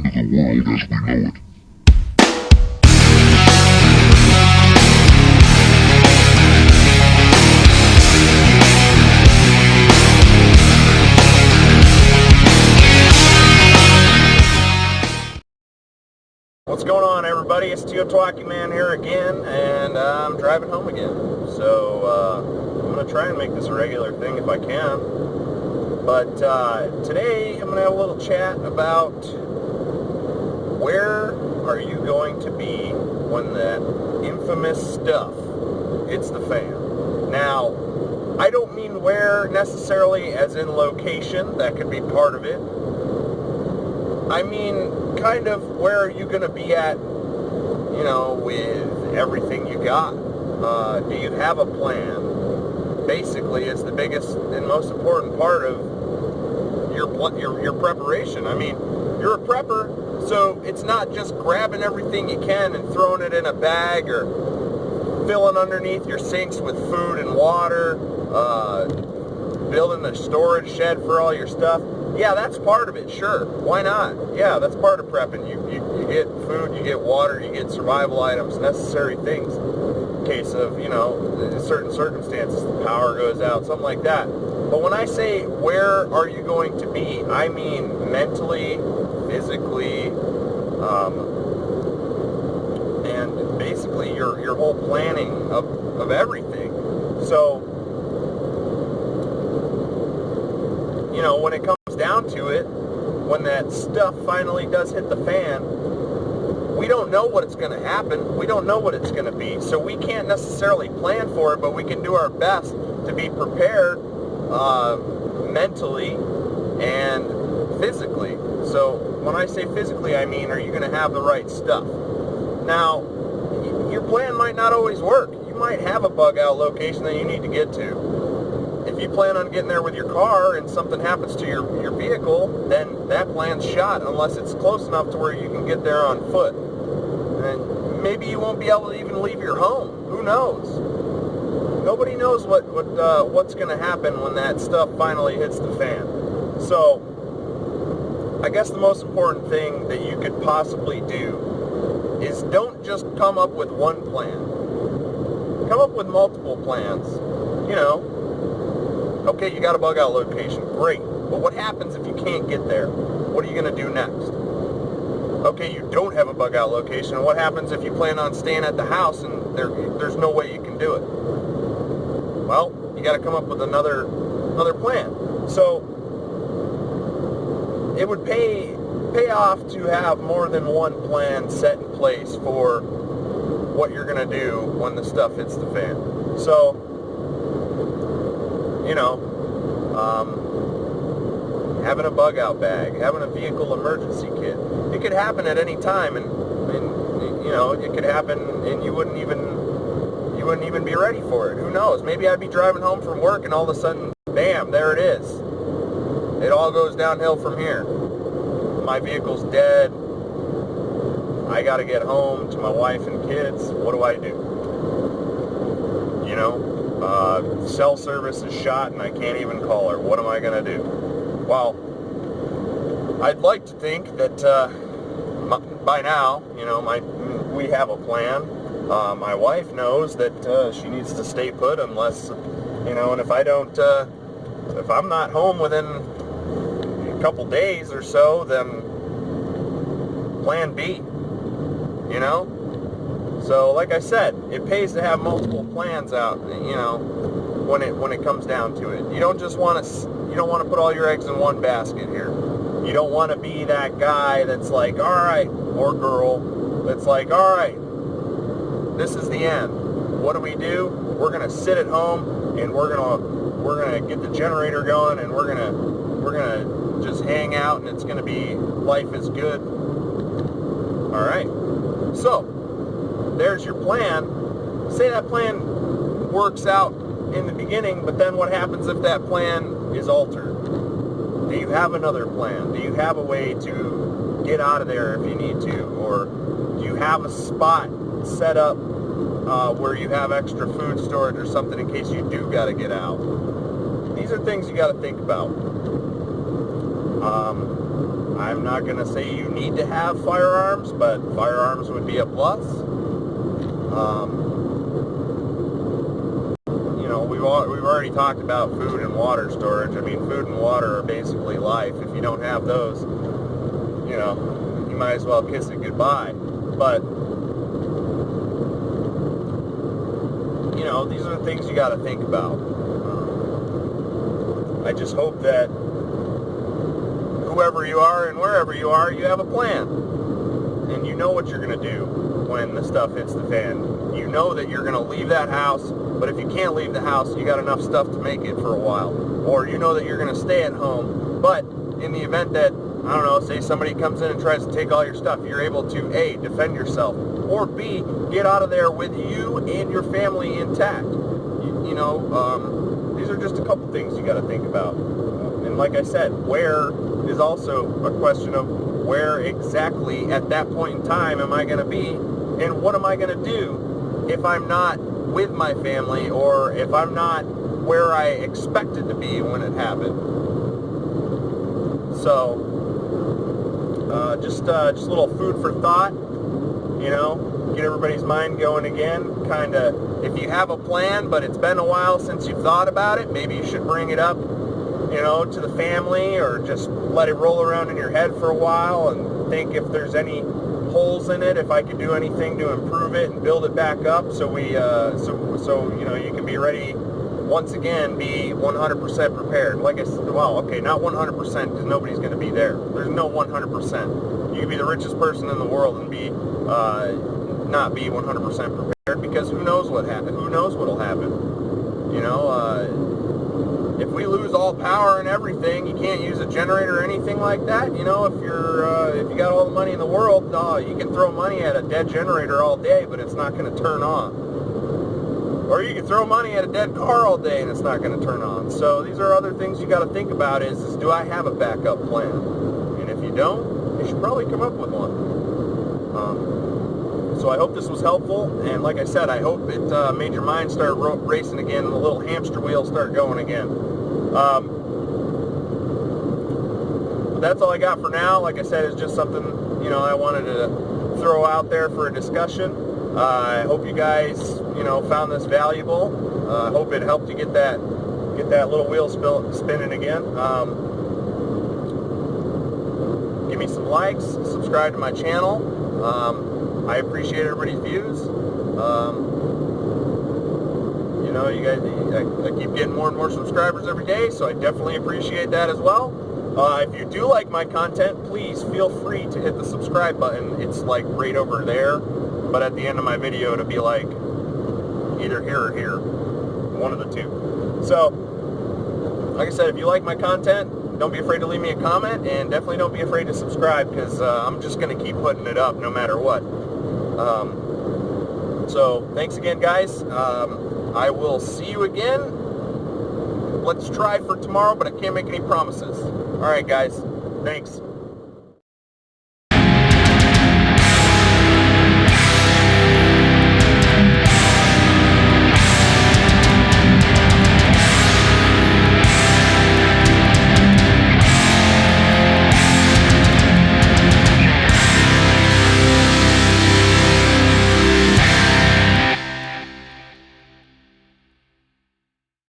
end of the world as we know it. What's going on, everybody? It's T.E.O.T.W.A.W.K.I man here again, and I'm driving home again. So I'm going to try and make this a regular thing if I can. But today I'm going to have a little chat about where are you going to be when that infamous stuff hits the fan. Now, I don't mean where necessarily as in location. That could be part of it. I mean, kind of where are you going to be at, you know, with everything you got? Do you have a plan? Basically, it's the biggest and most important part of your preparation. I mean, you're a prepper, so it's not just grabbing everything you can and throwing it in a bag or filling underneath your sinks with food and water, building a storage shed for all your stuff. Yeah, that's part of it, sure. Why not? Yeah, that's part of prepping. You get food, you get water, you get survival items, necessary things. In case of, you know, in certain circumstances, the power goes out, something like that. But when I say where are you going to be, I mean mentally, physically, and basically your whole planning of everything. So, you know, when it comes down to it, when that stuff finally does hit the fan, we don't know what it's going to happen. We don't know what it's going to be. So we can't necessarily plan for it, but we can do our best to be prepared mentally and physically. So when I say physically, I mean, are you going to have the right stuff? Now, your plan might not always work. You might have a bug out location that you need to get to. If you plan on getting there with your car and something happens to your vehicle, then that plan's shot unless it's close enough to where you can get there on foot. And maybe you won't be able to even leave your home. Who knows? Nobody knows what's going to happen when that stuff finally hits the fan. So, I guess the most important thing that you could possibly do is don't just come up with one plan. Come up with multiple plans. You know, okay, you got a bug out location, great. But what happens if you can't get there? What are you going to do next? Okay, you don't have a bug out location. What happens if you plan on staying at the house and there's no way you can do it? Well, you got to come up with another plan. So it would pay off to have more than one plan set in place for what you're going to do when the stuff hits the fan. So, you know, having a bug out bag, having a vehicle emergency kit. It could happen at any time, and you know, it could happen and you wouldn't even be ready for it. Who knows? Maybe I'd be driving home from work and all of a sudden, bam, there it is. It all goes downhill from here. My vehicle's dead. I gotta get home to my wife and kids. What do I do? You know? Cell service is shot and I can't even call her. What am I going to do? Well, I'd like to think that by now, you know, we have a plan. My wife knows that she needs to stay put unless, you know, and if I'm not home within a couple days or so, then plan B, you know? So, like I said, it pays to have multiple plans out, you know, when it comes down to it. You don't want to put all your eggs in one basket here. You don't want to be that guy that's like, all right, or girl, that's like, all right, this is the end. What do? We're gonna sit at home and we're gonna get the generator going and we're gonna just hang out and it's gonna be life is good. All right, so there's your plan. Say that plan works out in the beginning, but then what happens if that plan is altered? Do you have another plan? Do you have a way to get out of there if you need to? Or do you have a spot set up where you have extra food storage or something in case you do got to get out? These are things you got to think about. I'm not going to say you need to have firearms, but firearms would be a plus. You know, we've already talked about food and water storage. I mean, food and water are basically life. If you don't have those, you know, you might as well kiss it goodbye. But, you know, these are the things you got to think about. I just hope that whoever you are and wherever you are, you have a plan. And you know what you're going to do when the stuff hits the fan. You know that you're going to leave that house, but if you can't leave the house, you got enough stuff to make it for a while. Or you know that you're going to stay at home, but in the event that, I don't know, say somebody comes in and tries to take all your stuff, you're able to, A, defend yourself, or B, get out of there with you and your family intact. You know, these are just a couple things you got to think about. And like I said, where is also a question of where exactly at that point in time am I going to be, and what am I going to do if I'm not with my family, or if I'm not where I expected to be when it happened. So just a little food for thought, you know, get everybody's mind going again. Kind of, if you have a plan but it's been a while since you've thought about it, maybe you should bring it up, you know, to the family, or just let it roll around in your head for a while and think if there's any holes in it, if I could do anything to improve it and build it back up, so we so you know, you can be ready once again, be 100% prepared. Like I said, well, okay, not 100% because nobody's going to be there. There's no 100%. You can be the richest person in the world and be not be 100% prepared, because who knows what happened? Who knows what'll happen? You know, if we lose all power and everything, you can't use a generator or anything like that. You know, if you got all the money in the world, you can throw money at a dead generator all day, but it's not going to turn on. Or you can throw money at a dead car all day and it's not going to turn on. So these are other things you got to think about is do I have a backup plan? And if you don't, you should probably come up with one. So I hope this was helpful, and like I said, I hope it made your mind start racing again and the little hamster wheel start going again. That's all I got for now. Like I said, it's just something, you know, I wanted to throw out there for a discussion. I hope you guys, you know, found this valuable. I hope it helped you get that little wheel spinning again. Give me some likes, subscribe to my channel. I appreciate everybody's views. You know, you guys, I keep getting more and more subscribers every day, so I definitely appreciate that as well. If you do like my content, please feel free to hit the subscribe button. It's like right over there, but at the end of my video it'll be like either here or here, one of the two. So, like I said, if you like my content, don't be afraid to leave me a comment, and definitely don't be afraid to subscribe, because I'm just going to keep putting it up no matter what. So, thanks again, guys. I will see you again. Let's try for tomorrow, but I can't make any promises. Alright, guys. Thanks.